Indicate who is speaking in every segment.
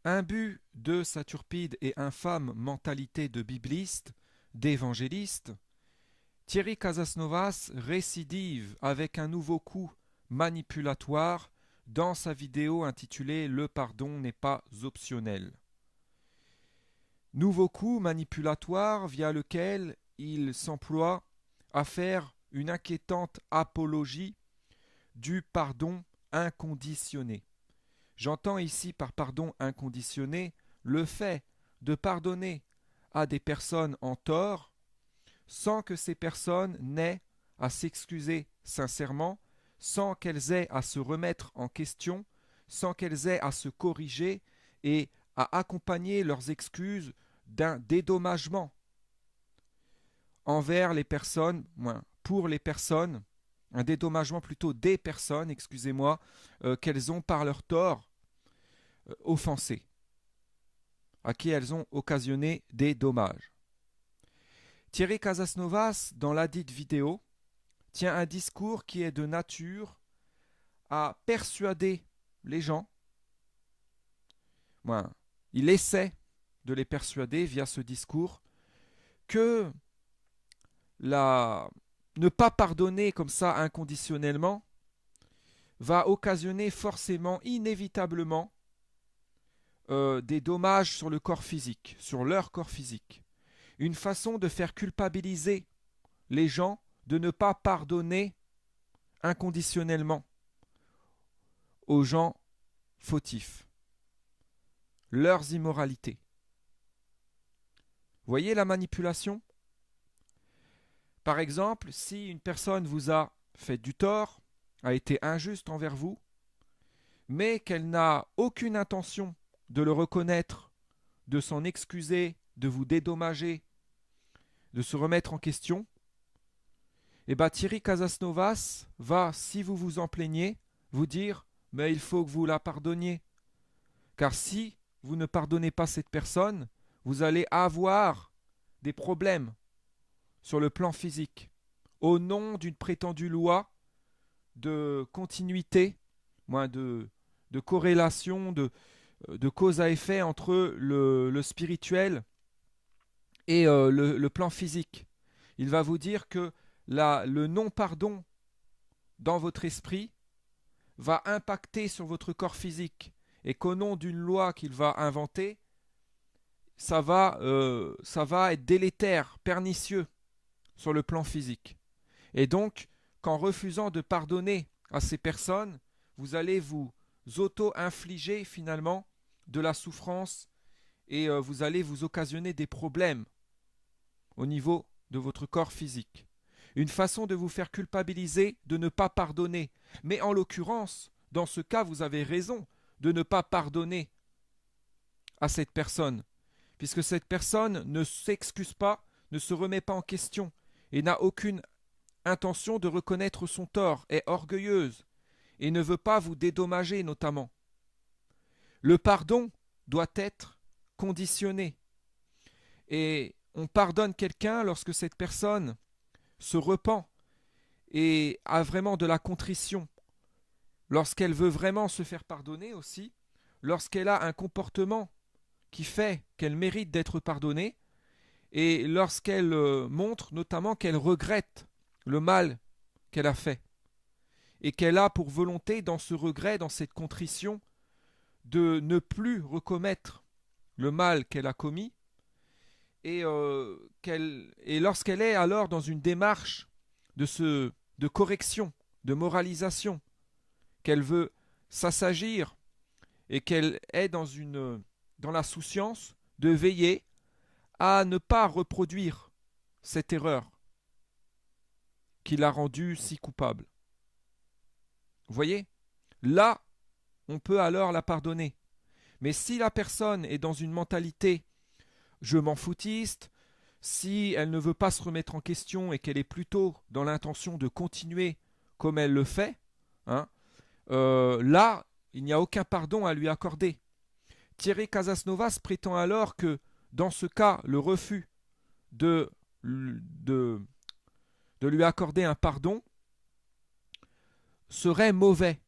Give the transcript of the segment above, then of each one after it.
Speaker 1: Imbu de sa turpide et infâme mentalité de bibliste, d'évangéliste, Thierry Casasnovas récidive avec un nouveau coup manipulatoire dans sa vidéo intitulée Le pardon n'est pas optionnel. Nouveau coup manipulatoire via lequel il s'emploie à faire une inquiétante apologie du pardon inconditionné. J'entends ici par pardon inconditionné le fait de pardonner à des personnes en tort sans que ces personnes n'aient à s'excuser sincèrement, sans qu'elles aient à se remettre en question, sans qu'elles aient à se corriger et à accompagner leurs excuses d'un dédommagement envers les personnes, pour les personnes, un dédommagement plutôt des personnes, excusez-moi, qu'elles ont par leur tort offensées, à qui elles ont occasionné des dommages. Thierry Casasnovas, dans la dite vidéo, tient un discours qui est de nature à persuader les gens. Il essaie de les persuader via ce discours que ne pas pardonner comme ça inconditionnellement va occasionner forcément, inévitablement, des dommages sur le corps physique, sur leur corps physique. Une façon de faire culpabiliser les gens de ne pas pardonner inconditionnellement aux gens fautifs, leurs immoralités. Voyez la manipulation? Par exemple, si une personne vous a fait du tort, a été injuste envers vous, mais qu'elle n'a aucune intention de le reconnaître, de s'en excuser, de vous dédommager, de se remettre en question, et bien Thierry Casasnovas va, si vous vous en plaignez, vous dire mais il faut que vous la pardonniez. Car si vous ne pardonnez pas cette personne, vous allez avoir des problèmes sur le plan physique, au nom d'une prétendue loi de continuité, de corrélation, de cause à effet entre le spirituel et le plan physique. Il va vous dire que le non-pardon dans votre esprit va impacter sur votre corps physique et qu'au nom d'une loi qu'il va inventer, ça va être délétère, pernicieux sur le plan physique. Et donc, qu'en refusant de pardonner à ces personnes, vous allez vous auto-infliger finalement de la souffrance et vous allez vous occasionner des problèmes au niveau de votre corps physique. Une façon de vous faire culpabiliser de ne pas pardonner. Mais en l'occurrence, dans ce cas, vous avez raison de ne pas pardonner à cette personne, puisque cette personne ne s'excuse pas, ne se remet pas en question et n'a aucune intention de reconnaître son tort, est orgueilleuse et ne veut pas vous dédommager notamment. Le pardon doit être conditionné. Et on pardonne quelqu'un lorsque cette personne se repent et a vraiment de la contrition, lorsqu'elle veut vraiment se faire pardonner aussi, lorsqu'elle a un comportement qui fait qu'elle mérite d'être pardonnée, et lorsqu'elle montre notamment qu'elle regrette le mal qu'elle a fait, et qu'elle a pour volonté dans ce regret, dans cette contrition, de ne plus recommettre le mal qu'elle a commis, et, et lorsqu'elle est alors dans une démarche de correction, de moralisation, qu'elle veut s'assagir et qu'elle est dans la souciance de veiller à ne pas reproduire cette erreur qui l'a rendue si coupable. Vous voyez? Là, on peut alors la pardonner. Mais si la personne est dans une mentalité je m'en foutiste, si elle ne veut pas se remettre en question et qu'elle est plutôt dans l'intention de continuer comme elle le fait, hein, là, il n'y a aucun pardon à lui accorder. Thierry Casasnovas prétend alors que, dans ce cas, le refus de, de, de lui accorder un pardon serait mauvais.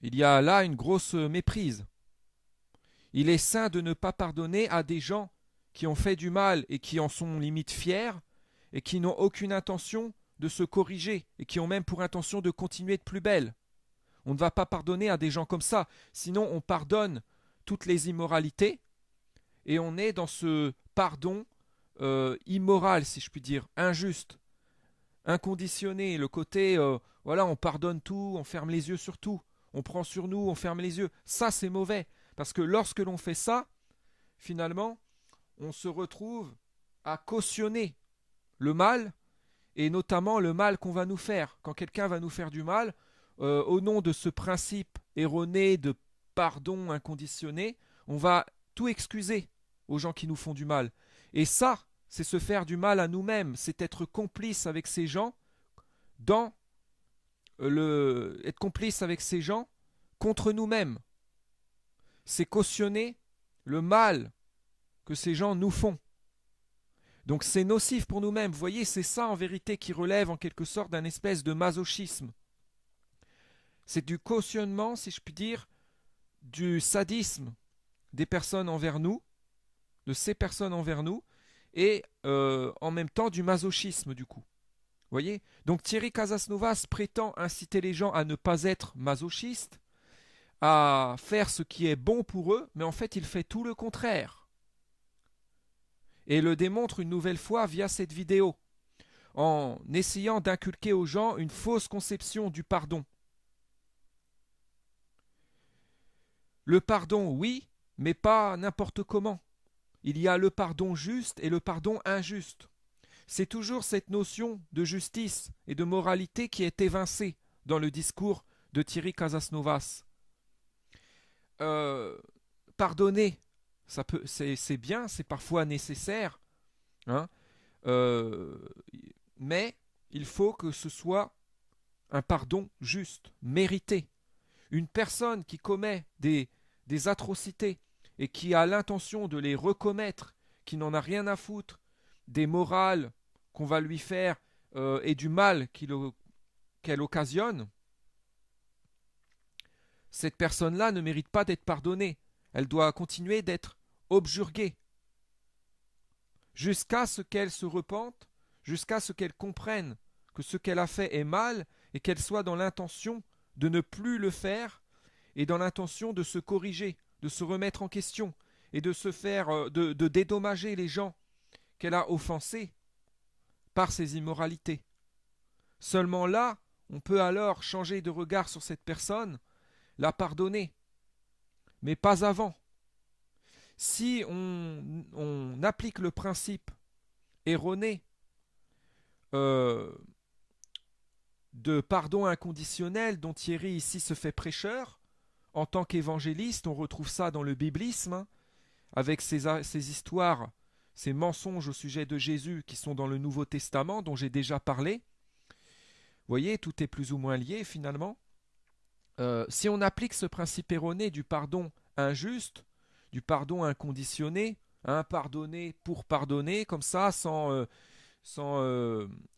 Speaker 1: Il y a là une grosse méprise. Il est sain de ne pas pardonner à des gens qui ont fait du mal et qui en sont limite fiers et qui n'ont aucune intention de se corriger et qui ont même pour intention de continuer de plus belle. On ne va pas pardonner à des gens comme ça, sinon on pardonne toutes les immoralités et on est dans ce pardon immoral, si je puis dire, injuste, inconditionné, le côté voilà, on pardonne tout, on ferme les yeux sur tout, on prend sur nous, on ferme les yeux. Ça, c'est mauvais, parce que lorsque l'on fait ça, finalement, on se retrouve à cautionner le mal, et notamment le mal qu'on va nous faire. Quand quelqu'un va nous faire du mal, au nom de ce principe erroné de pardon inconditionné, on va tout excuser aux gens qui nous font du mal. Et ça, c'est se faire du mal à nous-mêmes, c'est être complice avec ces gens dans être complice avec ces gens contre nous-mêmes. C'est cautionner le mal que ces gens nous font. Donc c'est nocif pour nous-mêmes. Vous voyez, c'est ça en vérité qui relève en quelque sorte d'un espèce de masochisme. C'est du cautionnement, si je puis dire, du sadisme des personnes envers nous, de ces personnes envers nous, et en même temps du masochisme du coup. Vous voyez? Donc Thierry Casasnovas prétend inciter les gens à ne pas être masochistes, à faire ce qui est bon pour eux, mais en fait il fait tout le contraire. Et le démontre une nouvelle fois via cette vidéo, en essayant d'inculquer aux gens une fausse conception du pardon. Le pardon, oui, mais pas n'importe comment. Il y a le pardon juste et le pardon injuste. C'est toujours cette notion de justice et de moralité qui est évincée dans le discours de Thierry Casasnovas. Pardonner, c'est bien, c'est parfois nécessaire, hein, mais il faut que ce soit un pardon juste, mérité. Une personne qui commet des atrocités et qui a l'intention de les recommettre, qui n'en a rien à foutre des morales qu'on va lui faire et du mal qu'elle occasionne, cette personne-là ne mérite pas d'être pardonnée. Elle doit continuer d'être objurguée jusqu'à ce qu'elle se repente, jusqu'à ce qu'elle comprenne que ce qu'elle a fait est mal et qu'elle soit dans l'intention de ne plus le faire et dans l'intention de se corriger, de se remettre en question et de se faire de dédommager les gens qu'elle a offensés par ses immoralités. Seulement là, on peut alors changer de regard sur cette personne, la pardonner, mais pas avant. Si on applique le principe erroné de pardon inconditionnel dont Thierry ici se fait prêcheur, en tant qu'évangéliste, on retrouve ça dans le biblisme, hein, avec ces histoires, ces mensonges au sujet de Jésus qui sont dans le Nouveau Testament, dont j'ai déjà parlé. Vous voyez, tout est plus ou moins lié finalement. Si on applique ce principe erroné du pardon injuste, du pardon inconditionné, hein, pardonner pour pardonner, comme ça, sans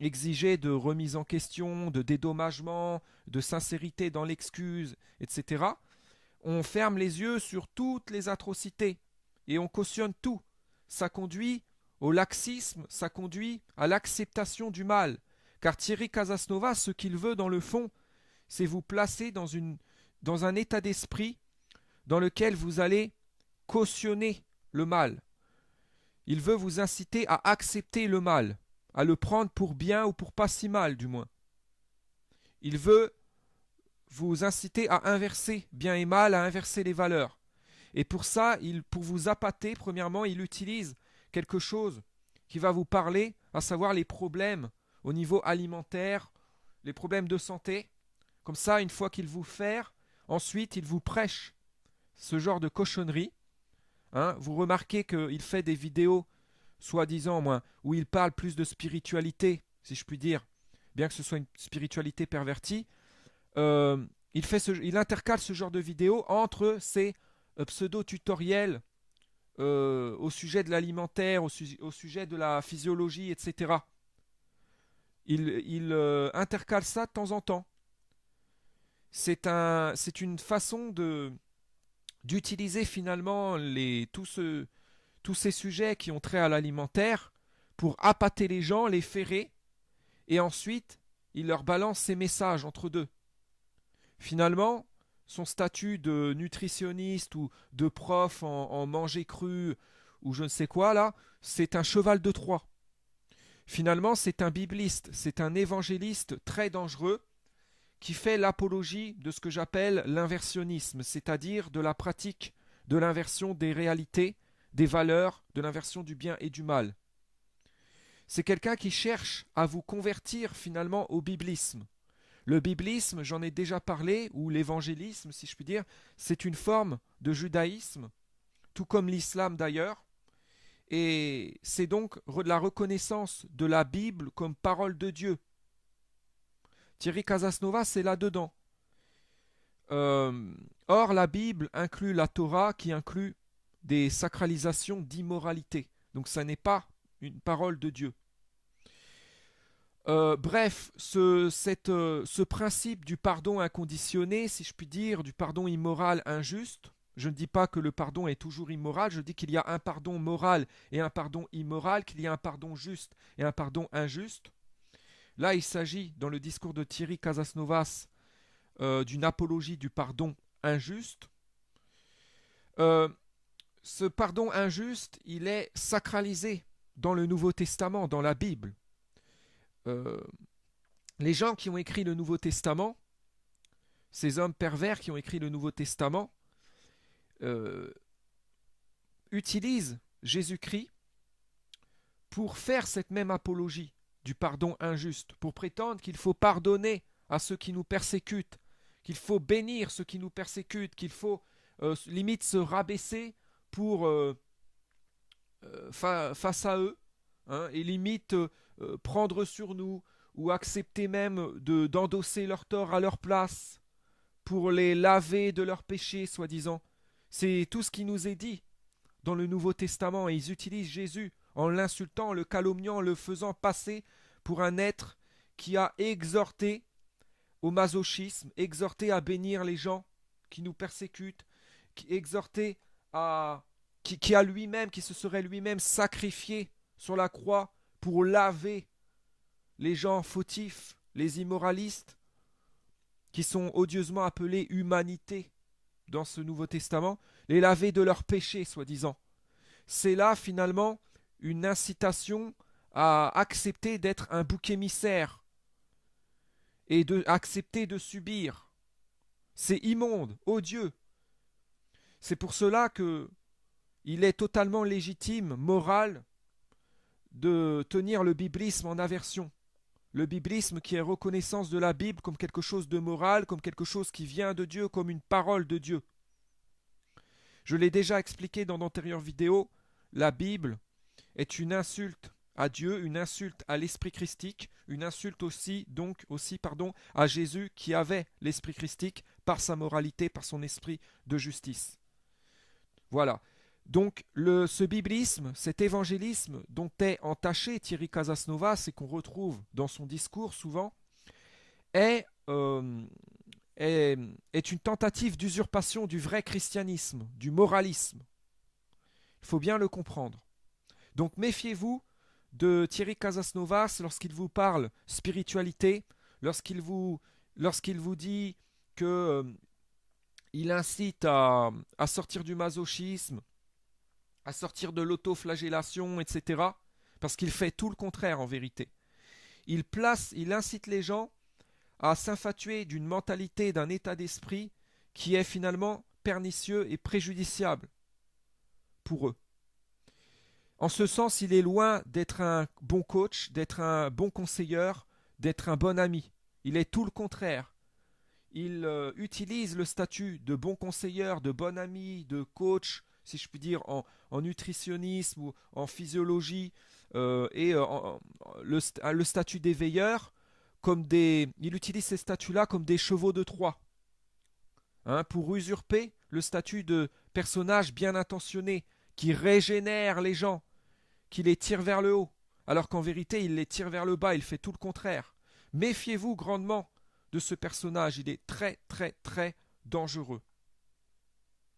Speaker 1: exiger de remise en question, de dédommagement, de sincérité dans l'excuse, etc., on ferme les yeux sur toutes les atrocités et on cautionne tout. Ça conduit au laxisme, ça conduit à l'acceptation du mal. Car Thierry Casasnovas, ce qu'il veut dans le fond, c'est vous placer dans un état d'esprit dans lequel vous allez cautionner le mal. Il veut vous inciter à accepter le mal, à le prendre pour bien ou pour pas si mal du moins. Il veut vous inciter à inverser bien et mal, à inverser les valeurs. Et pour ça, pour vous appâter, premièrement, il utilise quelque chose qui va vous parler, à savoir les problèmes au niveau alimentaire, les problèmes de santé. Comme ça, une fois qu'il vous fait, ensuite il vous prêche ce genre de cochonnerie. Hein, vous remarquez qu'il fait des vidéos, soi-disant moins, où il parle plus de spiritualité, si je puis dire, bien que ce soit une spiritualité pervertie. Il intercale ce genre de vidéos entre ces pseudo-tutoriels au sujet de l'alimentaire, au sujet de la physiologie, etc. Il intercale ça de temps en temps. C'est une façon de d'utiliser finalement tous ces sujets qui ont trait à l'alimentaire pour appâter les gens, les ferrer, et ensuite il leur balance ces messages entre deux. Finalement, son statut de nutritionniste ou de prof en manger cru ou je ne sais quoi là, c'est un cheval de Troie. Finalement, c'est un bibliste, c'est un évangéliste très dangereux qui fait l'apologie de ce que j'appelle l'inversionnisme, c'est-à-dire de la pratique de l'inversion des réalités, des valeurs, de l'inversion du bien et du mal. C'est quelqu'un qui cherche à vous convertir finalement au biblisme. Le biblisme, j'en ai déjà parlé, ou l'évangélisme, si je puis dire, c'est une forme de judaïsme, tout comme l'islam d'ailleurs, et c'est donc la reconnaissance de la Bible comme parole de Dieu. Thierry Casasnovas, c'est là-dedans. Or, la Bible inclut la Torah qui inclut des sacralisations d'immoralité. Donc, ça n'est pas une parole de Dieu. Bref, ce principe du pardon inconditionné, si je puis dire, du pardon immoral injuste, je ne dis pas que le pardon est toujours immoral, je dis qu'il y a un pardon moral et un pardon immoral, qu'il y a un pardon juste et un pardon injuste. Là, il s'agit, dans le discours de Thierry Casasnovas, d'une apologie du pardon injuste. Ce pardon injuste, il est sacralisé dans le Nouveau Testament, dans la Bible. Les gens qui ont écrit le Nouveau Testament, ces hommes pervers qui ont écrit le Nouveau Testament, utilisent Jésus-Christ pour faire cette même apologie du pardon injuste, pour prétendre qu'il faut pardonner à ceux qui nous persécutent, qu'il faut bénir ceux qui nous persécutent, qu'il faut limite se rabaisser pour face à eux, hein, et limite prendre sur nous ou accepter même d'endosser leur tort à leur place pour les laver de leurs péchés, soi-disant. C'est tout ce qui nous est dit dans le Nouveau Testament, et ils utilisent Jésus en l'insultant, en le calomniant, en le faisant passer pour un être qui a exhorté au masochisme, exhorté à bénir les gens qui nous persécutent, exhorté à qui a lui-même, qui se serait lui-même sacrifié sur la croix pour laver les gens fautifs, les immoralistes, qui sont odieusement appelés humanité dans ce Nouveau Testament, les laver de leurs péchés, soi-disant. C'est là, finalement, une incitation à accepter d'être un bouc émissaire et accepter de subir. C'est immonde, odieux. C'est pour cela que il est totalement légitime, moral, de tenir le biblisme en aversion. Le biblisme qui est reconnaissance de la Bible comme quelque chose de moral, comme quelque chose qui vient de Dieu, comme une parole de Dieu. Je l'ai déjà expliqué dans d'antérieures vidéos, la Bible est une insulte à Dieu, une insulte à l'esprit christique, une insulte aussi à Jésus qui avait l'esprit christique par sa moralité, par son esprit de justice. Voilà. Donc ce biblisme, cet évangélisme dont est entaché Thierry Casasnovas et qu'on retrouve dans son discours souvent, est une tentative d'usurpation du vrai christianisme, du moralisme. Il faut bien le comprendre. Donc méfiez-vous de Thierry Casasnovas lorsqu'il vous parle spiritualité, lorsqu'il vous dit que il incite à sortir du masochisme, à sortir de l'autoflagellation, etc. Parce qu'il fait tout le contraire en vérité. Il incite les gens à s'infatuer d'une mentalité, d'un état d'esprit qui est finalement pernicieux et préjudiciable pour eux. En ce sens, il est loin d'être un bon coach, d'être un bon conseilleur, d'être un bon ami. Il est tout le contraire. Il utilise le statut de bon conseilleur, de bon ami, de coach, si je puis dire, en nutritionnisme ou en physiologie, le statut d'éveilleur, il utilise ces statuts-là comme des chevaux de Troie, hein, pour usurper le statut de personnage bien intentionné, qui régénère les gens, qui les tire vers le haut, alors qu'en vérité, il les tire vers le bas, il fait tout le contraire. Méfiez-vous grandement de ce personnage, il est très très très dangereux.